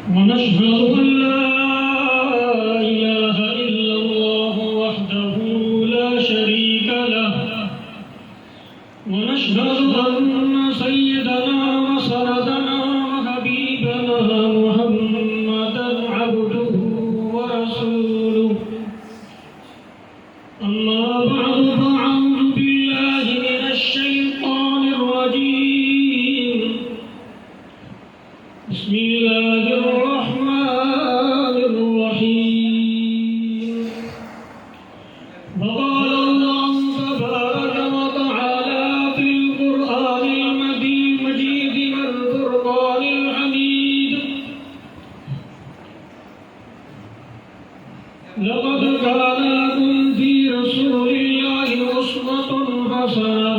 ونشهد أن لا إله إلا الله وحده لا شريك له ونشهد أن سيدنا وسندنا وحبيبنا محمدا عبده ورسوله أما بعد فأعوذ بالله من الشيطان الرجيم بسم الله الرحمن الرحيم وقال الله تبارك وتعالى في القرآن المجيد والفرقان الحميد لقد كان لكم في رسول الله أسوة حسنة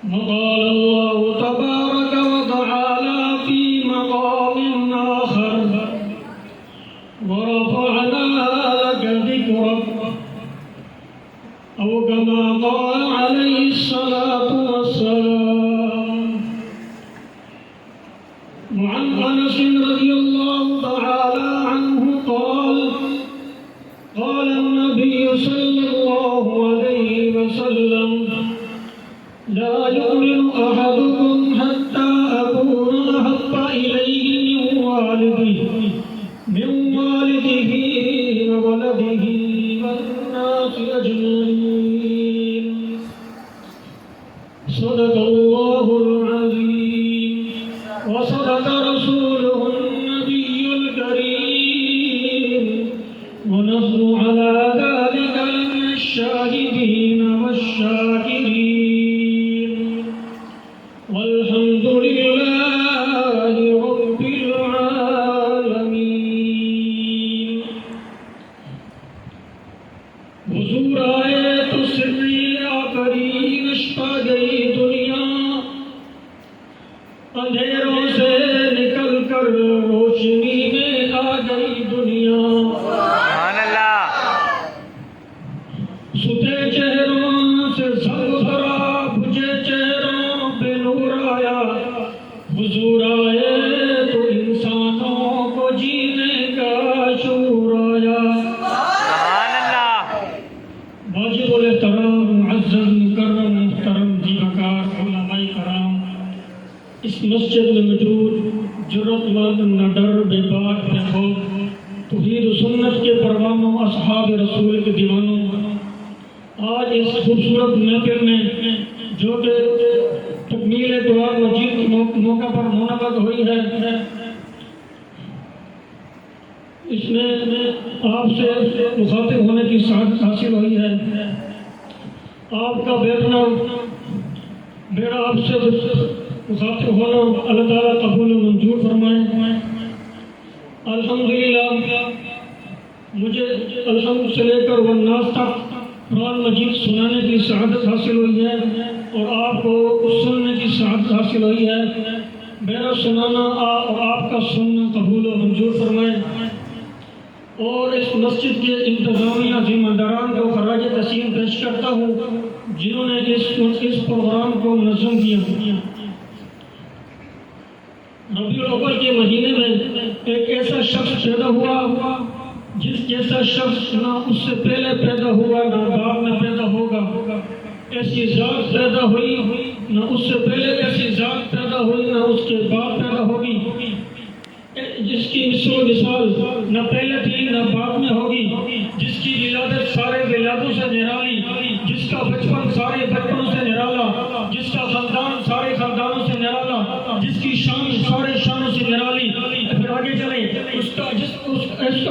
وقال الله تبارك وتعالى في مقام آخر ورفعنا لك ذكرك أو كما قال عليه الصلاة والسلام وعن أنس رضي الله تعالى عنه قال قال النبي صلى الله عليه وسلم لا يؤمن أحدكم حتى أكون أحب إليه من والده وولده والناس أجمعين صدق الله العظيم وصدق رسوله النبي الكريم ونحن على ذلك من الشاهدين والشاكرين والحمد لله رب العالمين حضور آئے تو سری آفرین اشپا گئی دنیا اندھیروں سے نکل کر روشنی میں آ گئی دنیا ستے چہروں سے سب بھرا بجھے چہروں پہ نور آیا حضور آئے تو انسانوں کو جینے کا شعور آیا واجب الاحترام معزز مکرم محترم دیوکار علماء کرام اس مسجد میں موجود جرأت مند نہ ڈر بے باک بے خوف توحید و سنت کے پروانوں اصحاب رسول کے دیوانوں آج اس خوبصورت محفل میں جو کہ تکمیل قرآن مجید کے موقع پر منعقد ہوئی ہے اس میں آپ سے مخاطب ہونے کی سعادت حاصل ہوئی ہے آپ کا بیٹھنا میرا آپ سے مخاطب ہونا اللہ تعالیٰ قبول و منظور فرمائے الحمدللہ مجھے الحمد سے لے کر والناس تک قرآن مجید سنانے کی سعادت حاصل ہوئی ہے اور آپ کو سننے کی سعادت حاصل ہوئی ہے میرا سنانا اور آپ کا سننا قبول و منظور فرمائے اور اس مسجد کے انتظامیہ ذمہ داران کو خراج تحسین پیش کرتا ہوں جنہوں نے اس پروگرام کو منظم کیا ربیع الاول کے مہینے میں ایک ایسا شخص پیدا ہوا جس جیسا شخص نہ اس سے پہلے پیدا ہوا نہ بعد میں پیدا ہوگا ایسی ذات پیدا ہوئی نہ اس سے پہلے ایسی ذات پیدا ہوئی نہ اس کے بعد پیدا ہوگی جس کی مثال نہ پہلے تھی نہ بعد میں ہوگی جس کی ولادت سارے ولادوں سے نرالی جس کا بچپن سارے بچپنوں سے نرالا جس کا خاندان سارے خاندانوں سے نرالا جس کی شان سارے شانوں سے نرالی پھر آگے چلیں اس کا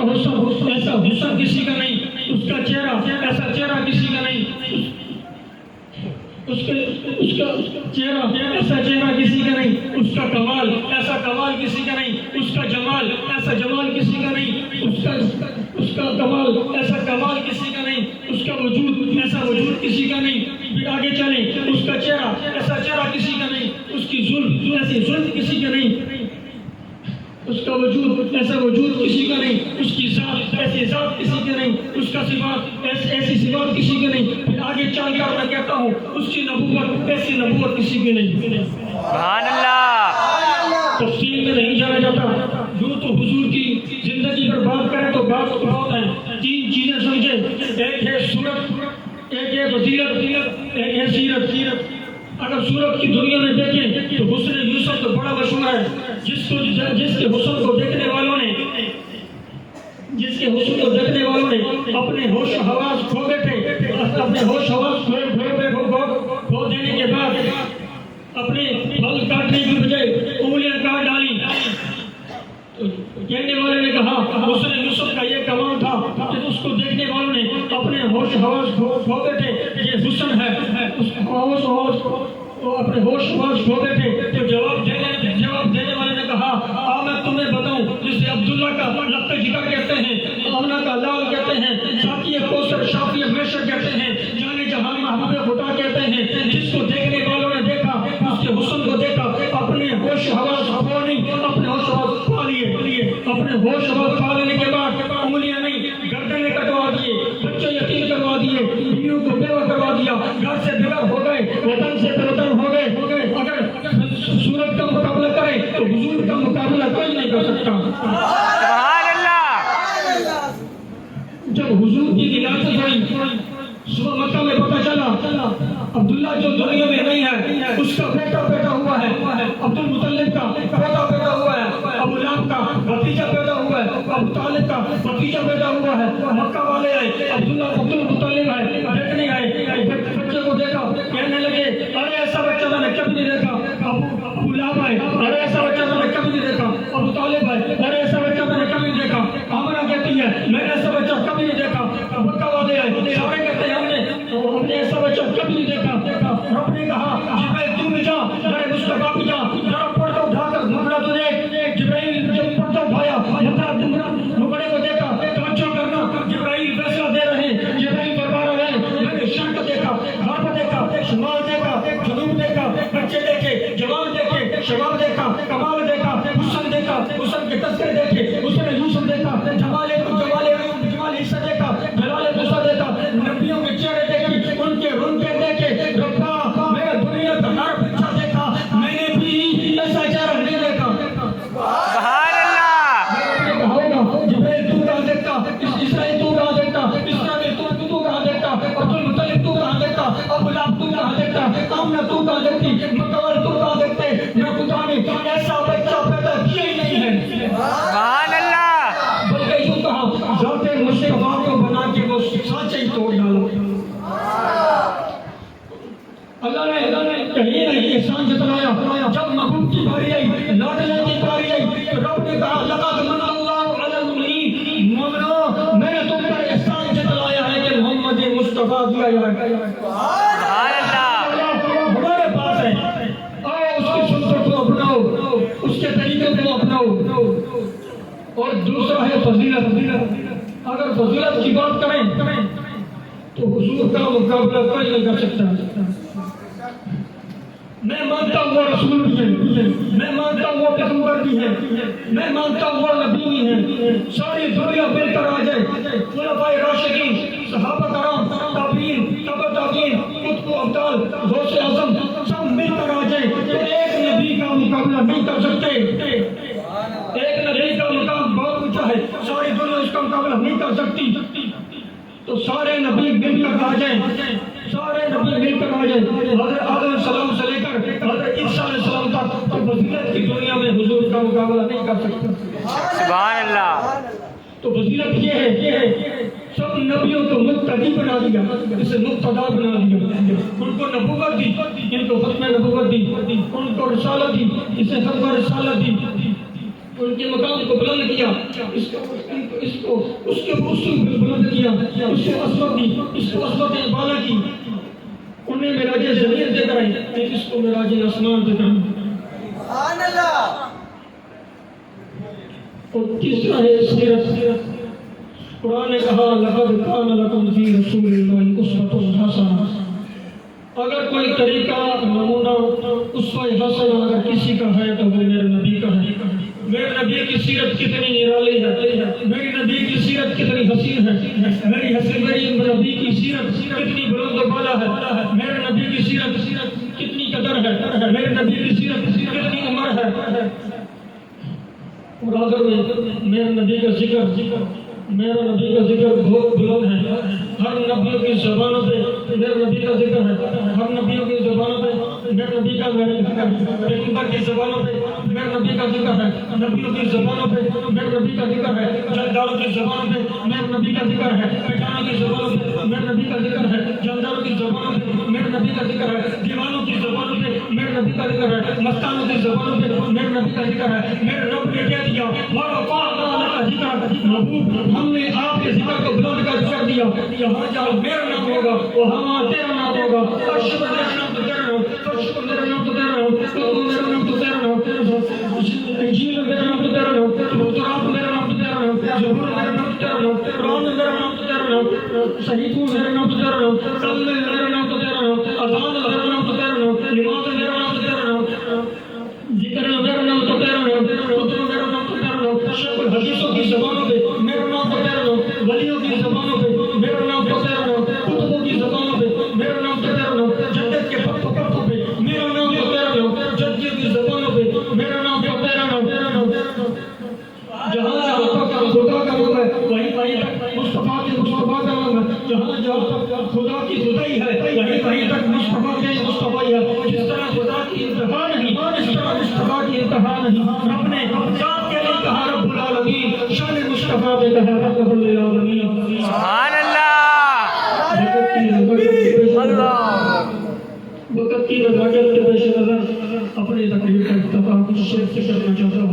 حسن ایسا حسن کسی کا نہیں اس کا چہرہ ایسا چہرہ کسی کا نہیں اس کا چہرہ ایسا چہرہ کسی کا نہیں اس کا کمال ایسا کمال کسی کا نہیں اس کا جمال ایسا جمال کسی کا نہیں اس کا کمال ایسا کمال کسی کا نہیں اس کا وجود ایسا وجود کسی کا نہیں پھر آگے چلیں اس کا چہرہ ایسا چہرہ کسی کا نہیں اس کی زلف ایسی زلف کسی کا نہیں اس کا وجود ایسا وجود کسی کا نہیں اس کی ذات ایسی ذات کسی کی نہیں اس کا صفات ایسی صفات کسی کی نہیں پھر آگے چل کر میں کہتا ہوں اس کی نبوت ایسی نبوت کسی کی نہیں سبحان اللہ تفصیل میں نہیں جانا جاتا. جو تو حضور کی زندگی پر بات کریں تو بات بہت ہے. 3 چیزیں سمجھے. ایک ہے صورت، ایک ہے فضیلت، ایک ہے سیرت. اگر صورت کی دنیا میں دیکھیں تو حسن یوسف تو بڑا مشہور ہے. جس کے حسن کو دیکھنے والوں نے اپنے ہوش و حواس کھو بیٹھے. اپنے ہوش حواس کھو دینے کے بعد اپنے بل کاٹنے کی بجائے انگلیاں کاٹ ڈالی. کہنے والے نے کہا حسن یوسف کا یہ کمال تھا کہ اس کو دیکھنے والوں نے اپنے ہوش حواس کھو بیٹھے. یہ حسن ہے. اپنے ہوش حواس کھو بیٹھے. تو جواب دینے والے نے کہا میں تمہیں بتاؤں. جسے عبداللہ کا لقب ذکر کہتے ہیں، آمنہ کا لال کہتے ہیں، ساقی کوثر شافی میسر کہتے ہیں، جانے جہان محبوب خدا کہتے ہیں. جس کو دیکھنے والوں نے دیکھا، اس کے حسن کو دیکھا، اپنے ہوش حواس کھو نہیں، اپنے ہوش حواس کھا لیے. اپنے ہوش حواس کھا لینے کے بعد انگلیاں نہیں، گردنیں کٹوا دیے، بچے یتیم کروا دیے، بیویوں کو بیوہ کروا دیا، گھر سے بغیر ہو گئے، وطن سے بے وطن ہو گئے. اگر صورت کا مقابلہ کرے تو حضور کا مقابلہ کوئی نہیں کر سکتا. سبحان اللہ. جب حضور کی ولادت ہوئی، صبح مکہ میں پتہ چلا عبداللہ جو دنیا میں نہیں ہے اس کا بیٹا پیدا ہوا ہے. عبد المطلب کا بیٹا پیدا ہوا ہے. ابو لہب کا بھتیجا پیدا ہوا ہے. ابو طالب کا بھتیجا پیدا ہوا ہے. مکہ والے آئے، عبد المطلب آئے، دیکھنے آئے، بچے کو دیکھا، کہنے لگے ارے ایسا بچہ میں نے کبھی نہیں دیکھا. ابو لہب آئے، ارے ایسا بچہ میں نے کبھی نہیں دیکھا. ابو طالب آئے، ارے ایسا بچہ میں نے کبھی نہیں دیکھا. آمنہ کہتی ہے میں نے ایسا بچہ کبھی نہیں دیکھا. مکہ والے آئے، سارے کہتے ہیں ہم نے ایسا بچہ کبھی نہیں دیکھا. رب نے کہا جبرائیل تم بھی جا، میرے مصطفیٰ بھی جا، ذرا پردہ اٹھا کر گھبرا تو دیکھ. جبرائیل جب پردہ اٹھایا، گھبرے کو دیکھا. توجہ کرنا، جبرائیل فیصلہ دے رہے ہیں. جبرائیل فرما رہے ہیں میں نے شرق دیکھا، غرب دیکھا، شمال دیکھا، جنوب دیکھا، بچے دیکھے، جوان دیکھے، شباب دیکھا، کمال دیکھا، حسن دیکھا، حسن کے تذکرے دیکھے، حسن یوسف دیکھا، جمال عیسیٰ دیکھا، جلال موسیٰ دیکھا، نبیوں کے چہرے دیکھے، ان کے رنگیں دیکھے. ربا میں دنیا کا ہر بچہ دیکھا، میں نے بھی ایسا چہرہ نہیں دیکھا. سبحان اللہ. جبرائیل تو کہاں دیکھتا، اسرائیل تو کہاں دیکھتا، اسرائیل تو کہاں دیکھتا، عبد المطلب تو کہاں دیکھتا، ابو لہب تو کہاں دیکھتا، آمنہ تو کہاں دیکھتی، مکہ والے تو کہاں دیکھتے. میں خدا نے ایسا بچہ پیدا کیا ہی نہیں ہے. سبحان اللہ. بلکہ یوں کہا ذات مصطفیٰ کو بنا کے وہ سانچے ہی توڑ ڈالو. اللہ نے کہیں نہیں احسان جتلایا. جب محبوب کی باری آئی، لاڈلے کی باری آئی تو رب نے کہا لقد من اللہ علی المؤمنین. مومنو میں نے تم پر احسان جتلایا ہے کہ محمد مصطفیٰ دیا ہے. سبحان اللہ. ہمارے پاس ہے، آؤ اس کی سنتوں کو اپناؤ، اس کے طریقے کو اپناؤ. اور دوسرا ہے فضیلت. اگر فضیلت کی بات کریں تو حضور کا مقابلہ کوئی نہیں کر سکتا. میں مانتا ہوں وہ رسول بھی ہے، میں مانتا ہوں وہ پیغمبر بھی ہے، میں مانتا ہوں وہ نبی بھی ہے. ساری دنیا مل کر آ جائے، خلفائے راشدین، صحابہ کرام، تابعین، تبع تابعین، قطب و ابدال، غوث اعظم سب مل کر آ جائے تو ایک نبی کا مقابلہ نہیں کر سکتے. ایک نبی کا مقام بہت اونچا ہے، ساری دنیا اس کا مقابلہ نہیں کر سکتی. تو سارے نبی مل کر آ جائیں، سارے نبی مل کر آ جائیں. حضرت آدم علیہ السلام سے لے کر حضرت عیسیٰ علیہ السلام تک تو فضیلت کی دنیا میں حضور کا مقابلہ نہیں کر سکتے. سبحان اللہ. تو فضیلت یہ ہے سب نبیوں کو مقتدی بنا دیا، اسے مقتدا بنا دیا. ان کو نبوت دی، ان کو ختم نبوت دی. ان کو رسالت دی، اسے ختم رسالت دی. ان کے مقام کو بلند کیا، اس کو بلند کیا، اس کو عصمت دی، اس کو عصمت بالا کی. انہیں معراج زمین دے کر آئی، اس کو معراج آسمان دے کر آئی. سبحان اللہ. اور تیسرا ہے سیرت. قرآن نے کہا لقد کان لکم فی رسول اللہ اسوۃ حسنہ. اگر کوئی طریقہ، نمونہ، اسوہ حسنہ اگر کسی کا ہے تو وہ میرے نبی کا ہے. میرے نبی کی سیرت کتنی نرالی ہے، میری نبی کی سیرت کتنی حسین ہے، میری نبی کی سیرت کتنی بلند و بالا ہے، میرے نبی کی سیرت کتنی قدر ہے، میرے نبی کی سیرت کتنی عمر ہے. اور آخر میں میرے نبی کا ذکر میرا نبی کا ذکر بہت بلند ہے. ہر نبیوں کی زبانوں پہ میرے نبی کا ذکر ہے. ہر نبیوں کی زبانوں پہ میرے نبی کا ذکر ہے. پیغمبر کی زبانوں پہ میرے نبی کا ذکر ہے. نبیوں کی زبانوں پہ میرے نبی کا ذکر ہے. جانداروں کی زبانوں پہ میرے نبی کا ذکر ہے. پٹھانوں کی زبانوں پہ میرے نبی کا ذکر ہے. جانداروں کی زبانوں پہ میرے نبی کا ذکر ہے. دیوانوں کی زبانوں پہ میرے نبی کا ذکر ہے. مستانوں کی زبانوں پہ میرے نبی کا ذکر ہے. میرے رب نے کہہ دیا کا ذکر محبوب ہم نے آپ کے ذکر کو بلند کر دیا. یہاں جہاں میرا نام ہوگا وہاں تیرا نام ہوگا. فرش پر میرا نام تو تیرا نام, فرش پر میرا نام تو تیرا نام, میرا نام تو تیرا نام, انجیل میرا نام تو تیرا نام, تورات میرا نام تو تیرا نام, زبور میرا نام تو تیرا نام, قرآن میرا نام تو تیرا نام, صحیفوں میرا نام تو تیرا نام, کلمے میرا نام تو تیرا نام, اذان میرا نام تو تیرا نام, نماز میرا نام تو تیرا نام, ذکر میرا نام تو تیرا نام, خطبہ میرا نام تو تیرا نام, شکل حدیثوں کی زبانوں پہ میرا نام تو تیرا نام, ولیوں کی زبانوں پہ میرا نام تو تیرا نام, کتبوں کی زبانوں پہ میرا نام تو تیرا نام, جنت کے پتوں پہ میرا نام تو تیرا نام, جنتیوں کی زبانوں پہ میرا نام تو تیرا نام. جہاں جہاں خدا کا نام ہے وہیں تک مصطفیٰ کے مصطفیٰ کا نام ہے. جہاں جہاں خدا کی خدائی ہے وہیں تک مصطفیٰ کے مصطفیٰ ہے. جس طرح خدا کی انتہا نہیں اس طرح مصطفیٰ کی انتہا نہیں. رب نے ذات کے لیے کہا رب العالمین, شان مصطفیٰ پہ کہا رب العالمین. سبحان اللہ اللہ. وقت کی نزاکت کے پیش نظر اپنی تقریر کا اختتام شیخ سے کرنا چاہتا ہوں.